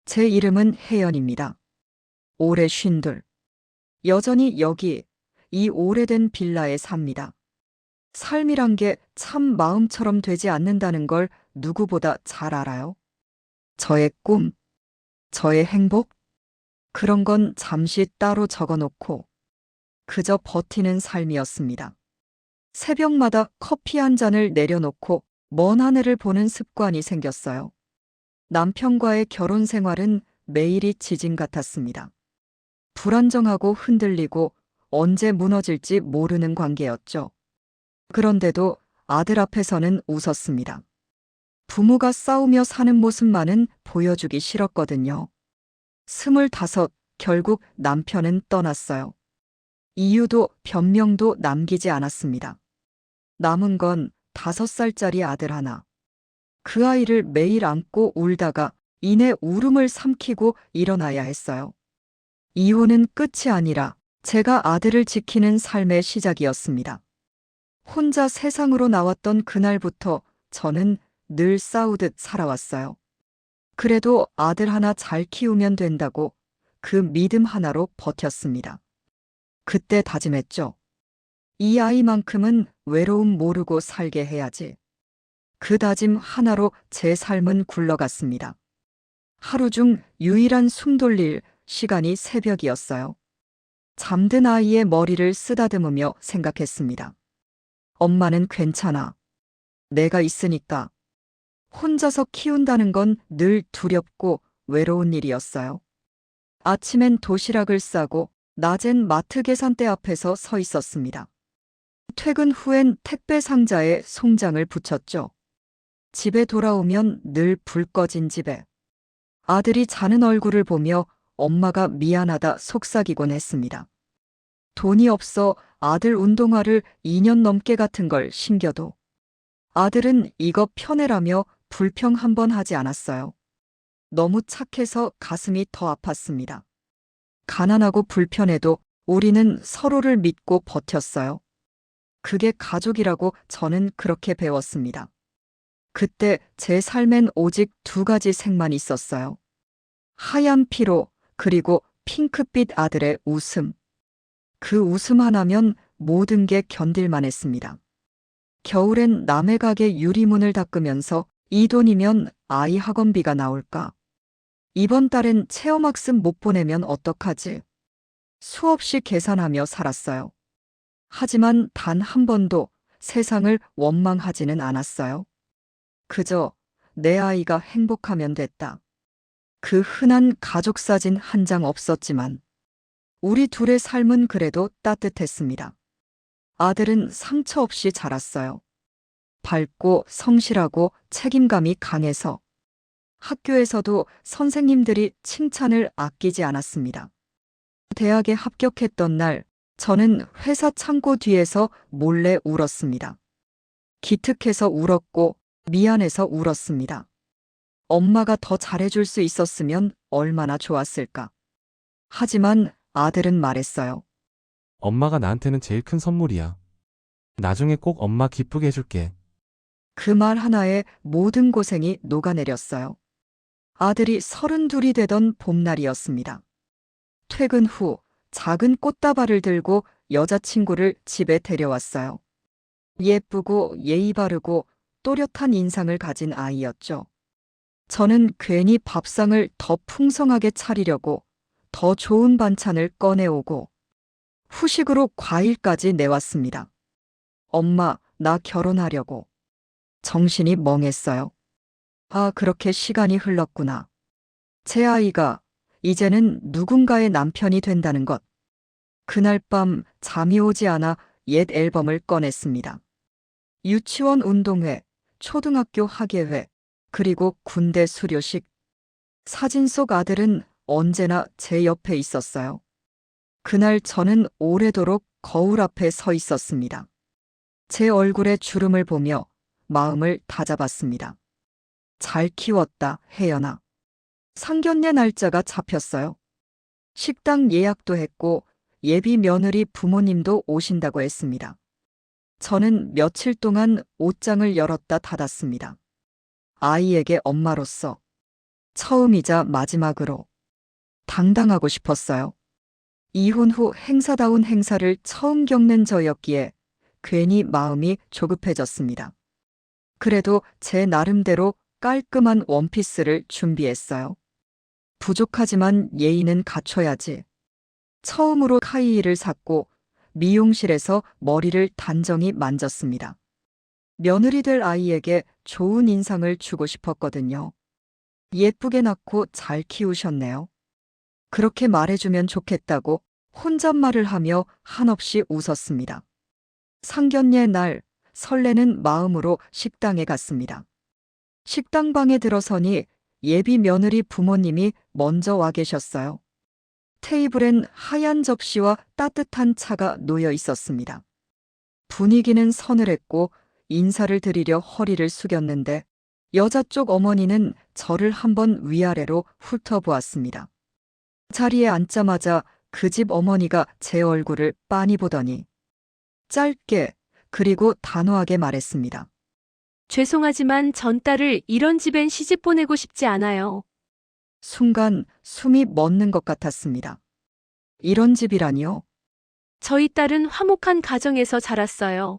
제 이름은 혜연입니다. 올해 52. 여전히 여기, 이 오래된 빌라에 삽니다. 삶이란 게 참 마음처럼 되지 않는다는 걸 누구보다 잘 알아요. 저의 꿈, 저의 행복, 그런 건 잠시 따로 적어놓고 그저 버티는 삶이었습니다. 새벽마다 커피 한 잔을 내려놓고 먼 하늘을 보는 습관이 생겼어요. 남편과의 결혼 생활은 매일이 지진 같았습니다. 불안정하고 흔들리고 언제 무너질지 모르는 관계였죠. 그런데도 아들 앞에서는 웃었습니다. 부부가 싸우며 사는 모습만은 보여주기 싫었거든요. 25, 결국 남편은 떠났어요. 이유도 변명도 남기지 않았습니다. 남은 건 5살짜리 아들 하나. 그 아이를 매일 안고 울다가 이내 울음을 삼키고 일어나야 했어요. 이혼은 끝이 아니라 제가 아들을 지키는 삶의 시작이었습니다. 혼자 세상으로 나왔던 그날부터 저는 늘 싸우듯 살아왔어요. 그래도 아들 하나 잘 키우면 된다고 그 믿음 하나로 버텼습니다. 그때 다짐했죠. 이 아이만큼은 외로움 모르고 살게 해야지. 그 다짐 하나로 제 삶은 굴러갔습니다. 하루 중 유일한 숨 돌릴 시간이 새벽이었어요. 잠든 아이의 머리를 쓰다듬으며 생각했습니다. 엄마는 괜찮아. 내가 있으니까. 혼자서 키운다는 건 늘 두렵고 외로운 일이었어요. 아침엔 도시락을 싸고 낮엔 마트 계산대 앞에서 서 있었습니다. 퇴근 후엔 택배 상자에 송장을 붙였죠. 집에 돌아오면 늘 불 꺼진 집에. 아들이 자는 얼굴을 보며 엄마가 미안하다 속삭이곤 했습니다. 돈이 없어 아들 운동화를 2년 넘게 같은 걸 신겨도 아들은 이거 편해라며 불평 한 번 하지 않았어요. 너무 착해서 가슴이 더 아팠습니다. 가난하고 불편해도 우리는 서로를 믿고 버텼어요. 그게 가족이라고 저는 그렇게 배웠습니다. 그때 제 삶엔 오직 2가지 색만 있었어요. 하얀 피로, 그리고 핑크빛 아들의 웃음. 그 웃음 하나면 모든 게 견딜만 했습니다. 겨울엔 남의 가게 유리문을 닦으면서 이 돈이면 아이 학원비가 나올까? 이번 달엔 체험학습 못 보내면 어떡하지? 수없이 계산하며 살았어요. 하지만 단 한 번도 세상을 원망하지는 않았어요. 그저 내 아이가 행복하면 됐다. 그 흔한 가족 사진 한 장 없었지만 우리 둘의 삶은 그래도 따뜻했습니다. 아들은 상처 없이 자랐어요. 밝고 성실하고 책임감이 강해서 학교에서도 선생님들이 칭찬을 아끼지 않았습니다. 대학에 합격했던 날, 저는 회사 창고 뒤에서 몰래 울었습니다. 기특해서 울었고 미안해서 울었습니다. 엄마가 더 잘해줄 수 있었으면 얼마나 좋았을까. 하지만 아들은 말했어요. 엄마가 나한테는 제일 큰 선물이야. 나중에 꼭 엄마 기쁘게 해줄게. 그 말 하나에 모든 고생이 녹아내렸어요. 아들이 32이 되던 봄날이었습니다. 퇴근 후 작은 꽃다발을 들고 여자친구를 집에 데려왔어요. 예쁘고 예의 바르고 또렷한 인상을 가진 아이였죠. 저는 괜히 밥상을 더 풍성하게 차리려고 더 좋은 반찬을 꺼내오고 후식으로 과일까지 내왔습니다. 엄마, 나 결혼하려고. 정신이 멍했어요. 아, 그렇게 시간이 흘렀구나. 제 아이가 이제는 누군가의 남편이 된다는 것. 그날 밤 잠이 오지 않아 옛 앨범을 꺼냈습니다. 유치원 운동회, 초등학교 학예회, 그리고 군대 수료식. 사진 속 아들은 언제나 제 옆에 있었어요. 그날 저는 오래도록 거울 앞에 서 있었습니다. 제 얼굴에 주름을 보며 마음을 다잡았습니다. 잘 키웠다, 혜연아. 상견례 날짜가 잡혔어요. 식당 예약도 했고 예비 며느리 부모님도 오신다고 했습니다. 저는 며칠 동안 옷장을 열었다 닫았습니다. 아이에게 엄마로서 처음이자 마지막으로 당당하고 싶었어요. 이혼 후 행사다운 행사를 처음 겪는 저였기에 괜히 마음이 조급해졌습니다. 그래도 제 나름대로 깔끔한 원피스를 준비했어요. 부족하지만 예의는 갖춰야지. 처음으로 카이힐을 샀고 미용실에서 머리를 단정히 만졌습니다. 며느리 될 아이에게 좋은 인상을 주고 싶었거든요. 예쁘게 낳고 잘 키우셨네요. 그렇게 말해주면 좋겠다고 혼잣말을 하며 한없이 웃었습니다. 상견례 날 설레는 마음으로 식당에 갔습니다. 식당방에 들어서니 예비 며느리 부모님이 먼저 와 계셨어요. 테이블엔 하얀 접시와 따뜻한 차가 놓여 있었습니다. 분위기는 서늘했고 인사를 드리려 허리를 숙였는데 여자 쪽 어머니는 저를 한번 위아래로 훑어보았습니다. 자리에 앉자마자 그 집 어머니가 제 얼굴을 빤히 보더니 짧게 그리고 단호하게 말했습니다. 죄송하지만 전 딸을 이런 집엔 시집 보내고 싶지 않아요. 순간 숨이 멎는 것 같았습니다. 이런 집이라니요? 저희 딸은 화목한 가정에서 자랐어요.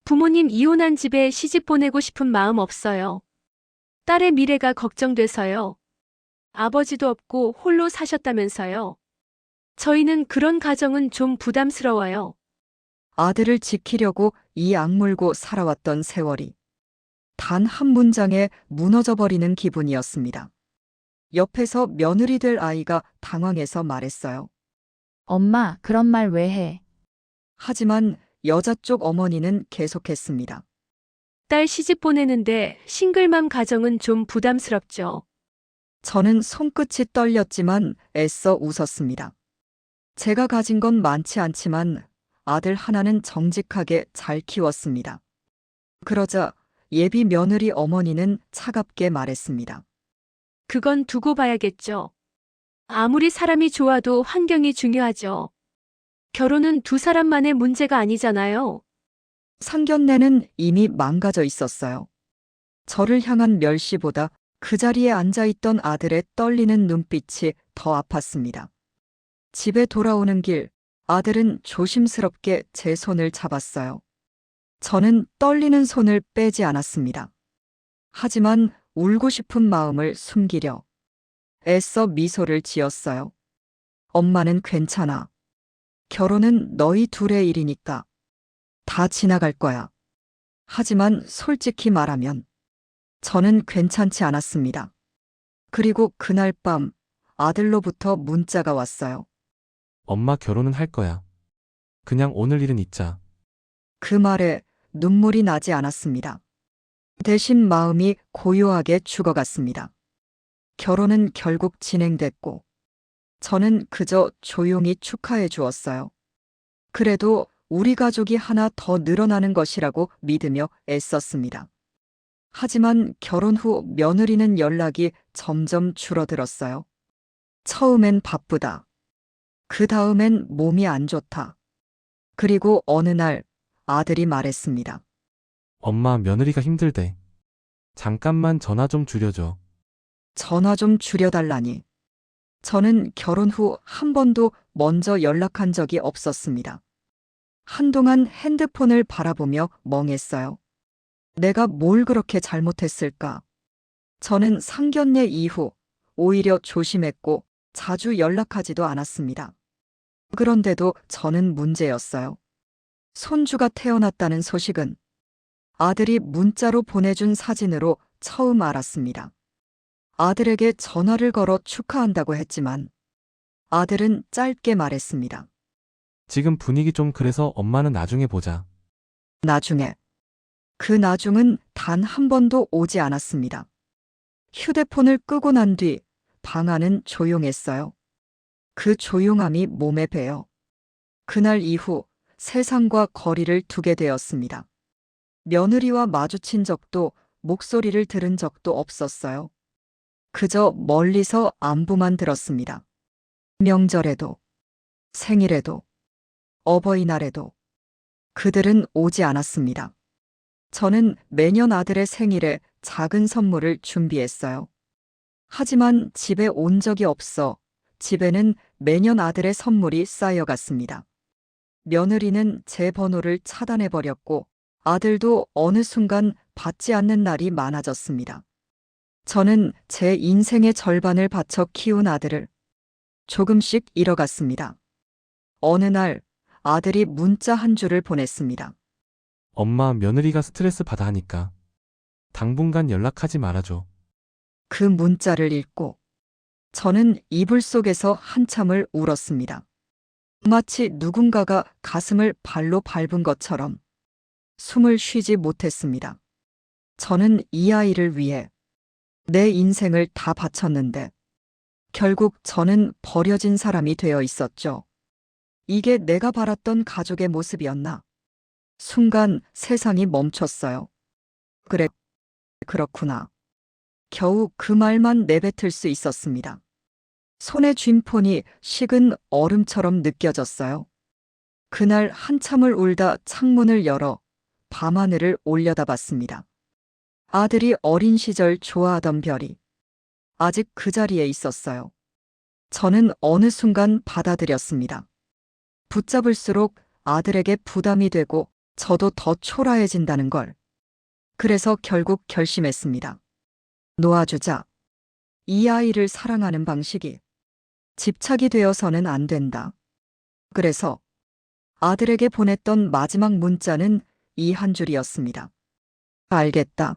부모님 이혼한 집에 시집 보내고 싶은 마음 없어요. 딸의 미래가 걱정돼서요. 아버지도 없고 홀로 사셨다면서요. 저희는 그런 가정은 좀 부담스러워요. 아들을 지키려고 이 악물고 살아왔던 세월이 단 한 문장에 무너져버리는 기분이었습니다. 옆에서 며느리 될 아이가 당황해서 말했어요. 엄마, 그런 말 왜 해? 하지만 여자 쪽 어머니는 계속했습니다. 딸 시집 보내는데 싱글맘 가정은 좀 부담스럽죠. 저는 손끝이 떨렸지만 애써 웃었습니다. 제가 가진 건 많지 않지만 아들 하나는 정직하게 잘 키웠습니다. 그러자 예비 며느리 어머니는 차갑게 말했습니다. 그건 두고 봐야겠죠. 아무리 사람이 좋아도 환경이 중요하죠. 결혼은 두 사람만의 문제가 아니잖아요. 상견례는 이미 망가져 있었어요. 저를 향한 멸시보다 그 자리에 앉아있던 아들의 떨리는 눈빛이 더 아팠습니다. 집에 돌아오는 길, 아들은 조심스럽게 제 손을 잡았어요. 저는 떨리는 손을 빼지 않았습니다. 하지만 울고 싶은 마음을 숨기려 애써 미소를 지었어요. 엄마는 괜찮아. 결혼은 너희 둘의 일이니까. 다 지나갈 거야. 하지만 솔직히 말하면 저는 괜찮지 않았습니다. 그리고 그날 밤 아들로부터 문자가 왔어요. 엄마 결혼은 할 거야. 그냥 오늘 일은 잊자. 그 말에 눈물이 나지 않았습니다. 대신 마음이 고요하게 죽어갔습니다. 결혼은 결국 진행됐고 저는 그저 조용히 축하해 주었어요. 그래도 우리 가족이 하나 더 늘어나는 것이라고 믿으며 애썼습니다. 하지만 결혼 후 며느리는 연락이 점점 줄어들었어요. 처음엔 바쁘다. 그 다음엔 몸이 안 좋다. 그리고 어느 날 아들이 말했습니다. 엄마 며느리가 힘들대. 잠깐만 전화 좀 줄여줘. 전화 좀 줄여달라니. 저는 결혼 후 한 번도 먼저 연락한 적이 없었습니다. 한동안 핸드폰을 바라보며 멍했어요. 내가 뭘 그렇게 잘못했을까? 저는 상견례 이후 오히려 조심했고 자주 연락하지도 않았습니다. 그런데도 저는 문제였어요. 손주가 태어났다는 소식은 아들이 문자로 보내준 사진으로 처음 알았습니다. 아들에게 전화를 걸어 축하한다고 했지만 아들은 짧게 말했습니다. 지금 분위기 좀 그래서 엄마는 나중에 보자. 나중에. 그 나중은 단 한 번도 오지 않았습니다. 휴대폰을 끄고 난 뒤 방 안은 조용했어요. 그 조용함이 몸에 배어 그날 이후 세상과 거리를 두게 되었습니다. 며느리와 마주친 적도 목소리를 들은 적도 없었어요. 그저 멀리서 안부만 들었습니다. 명절에도, 생일에도, 어버이날에도 그들은 오지 않았습니다. 저는 매년 아들의 생일에 작은 선물을 준비했어요. 하지만 집에 온 적이 없어 집에는 매년 아들의 선물이 쌓여갔습니다. 며느리는 제 번호를 차단해버렸고 아들도 어느 순간 받지 않는 날이 많아졌습니다. 저는 제 인생의 절반을 바쳐 키운 아들을 조금씩 잃어갔습니다. 어느 날 아들이 문자 한 줄을 보냈습니다. 엄마, 며느리가 스트레스 받아 하니까 당분간 연락하지 말아줘. 그 문자를 읽고 저는 이불 속에서 한참을 울었습니다. 마치 누군가가 가슴을 발로 밟은 것처럼 숨을 쉬지 못했습니다. 저는 이 아이를 위해 내 인생을 다 바쳤는데 결국 저는 버려진 사람이 되어 있었죠. 이게 내가 바랐던 가족의 모습이었나? 순간 세상이 멈췄어요. 그래, 그렇구나. 겨우 그 말만 내뱉을 수 있었습니다. 손에 쥔 폰이 식은 얼음처럼 느껴졌어요. 그날 한참을 울다 창문을 열어 밤하늘을 올려다봤습니다. 아들이 어린 시절 좋아하던 별이 아직 그 자리에 있었어요. 저는 어느 순간 받아들였습니다. 붙잡을수록 아들에게 부담이 되고 저도 더 초라해진다는 걸. 그래서 결국 결심했습니다. 놓아주자. 이 아이를 사랑하는 방식이 집착이 되어서는 안 된다. 그래서 아들에게 보냈던 마지막 문자는 이 한 줄이었습니다. 알겠다.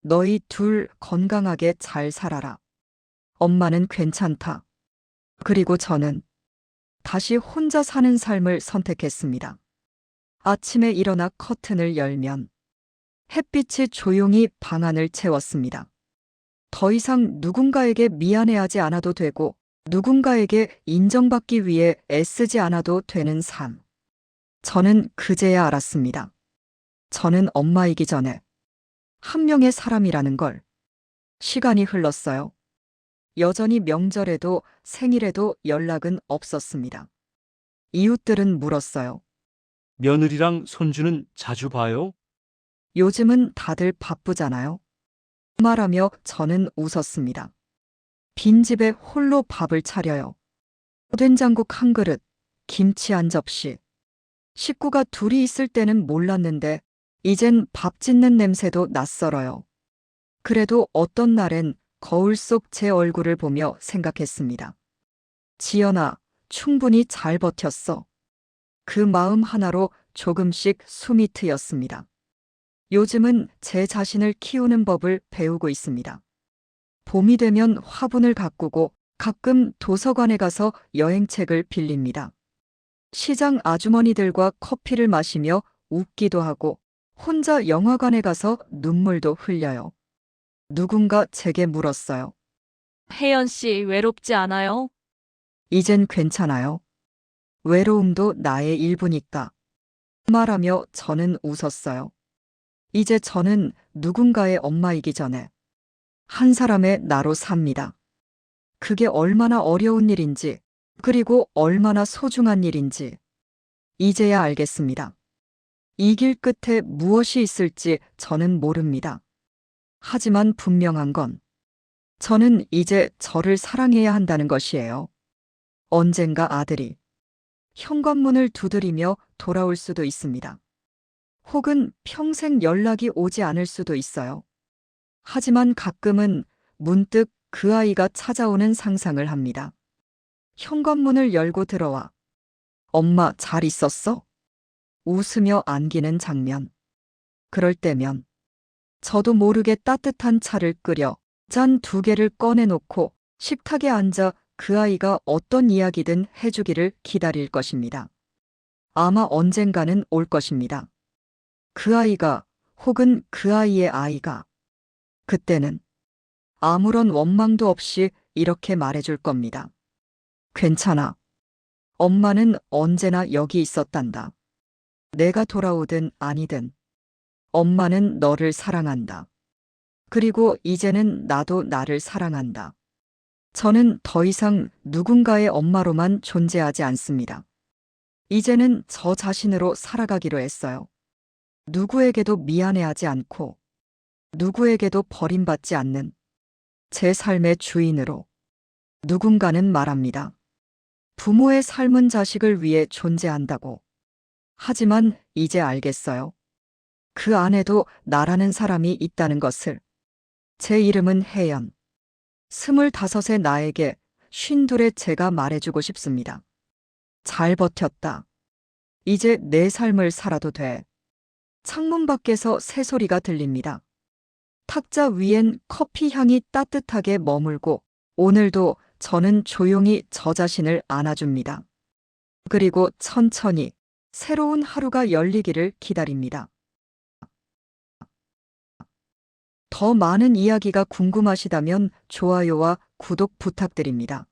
너희 둘 건강하게 잘 살아라. 엄마는 괜찮다. 그리고 저는 다시 혼자 사는 삶을 선택했습니다. 아침에 일어나 커튼을 열면 햇빛이 조용히 방 안을 채웠습니다. 더 이상 누군가에게 미안해하지 않아도 되고 누군가에게 인정받기 위해 애쓰지 않아도 되는 삶. 저는 그제야 알았습니다. 저는 엄마이기 전에 한 명의 사람이라는 걸. 시간이 흘렀어요. 여전히 명절에도 생일에도 연락은 없었습니다. 이웃들은 물었어요. 며느리랑 손주는 자주 봐요? 요즘은 다들 바쁘잖아요. 말하며 저는 웃었습니다. 빈집에 홀로 밥을 차려요. 된장국 한 그릇, 김치 한 접시. 식구가 둘이 있을 때는 몰랐는데 이젠 밥 짓는 냄새도 낯설어요. 그래도 어떤 날엔 거울 속 제 얼굴을 보며 생각했습니다. 지연아, 충분히 잘 버텼어. 그 마음 하나로 조금씩 숨이 트였습니다. 요즘은 제 자신을 키우는 법을 배우고 있습니다. 봄이 되면 화분을 가꾸고 가끔 도서관에 가서 여행책을 빌립니다. 시장 아주머니들과 커피를 마시며 웃기도 하고 혼자 영화관에 가서 눈물도 흘려요. 누군가 제게 물었어요. 혜연 씨 외롭지 않아요? 이젠 괜찮아요. 외로움도 나의 일부니까. 말하며 저는 웃었어요. 이제 저는 누군가의 엄마이기 전에 한 사람의 나로 삽니다. 그게 얼마나 어려운 일인지, 그리고 얼마나 소중한 일인지 이제야 알겠습니다. 이 길 끝에 무엇이 있을지 저는 모릅니다. 하지만 분명한 건 저는 이제 저를 사랑해야 한다는 것이에요. 언젠가 아들이 현관문을 두드리며 돌아올 수도 있습니다. 혹은 평생 연락이 오지 않을 수도 있어요. 하지만 가끔은 문득 그 아이가 찾아오는 상상을 합니다. 현관문을 열고 들어와 엄마 잘 있었어? 웃으며 안기는 장면. 그럴 때면 저도 모르게 따뜻한 차를 끓여 잔 2개를 꺼내놓고 식탁에 앉아 그 아이가 어떤 이야기든 해주기를 기다릴 것입니다. 아마 언젠가는 올 것입니다. 그 아이가 혹은 그 아이의 아이가 그때는 아무런 원망도 없이 이렇게 말해줄 겁니다. 괜찮아. 엄마는 언제나 여기 있었단다. 내가 돌아오든 아니든 엄마는 너를 사랑한다. 그리고 이제는 나도 나를 사랑한다. 저는 더 이상 누군가의 엄마로만 존재하지 않습니다. 이제는 저 자신으로 살아가기로 했어요. 누구에게도 미안해하지 않고 누구에게도 버림받지 않는 제 삶의 주인으로. 누군가는 말합니다. 부모의 삶은 자식을 위해 존재한다고. 하지만 이제 알겠어요. 그 안에도 나라는 사람이 있다는 것을. 제 이름은 혜연. 25의 나에게 52의 제가 말해주고 싶습니다. 잘 버텼다. 이제 내 삶을 살아도 돼. 창문 밖에서 새소리가 들립니다. 탁자 위엔 커피 향이 따뜻하게 머물고 오늘도 저는 조용히 저 자신을 안아줍니다. 그리고 천천히 새로운 하루가 열리기를 기다립니다. 더 많은 이야기가 궁금하시다면 좋아요와 구독 부탁드립니다.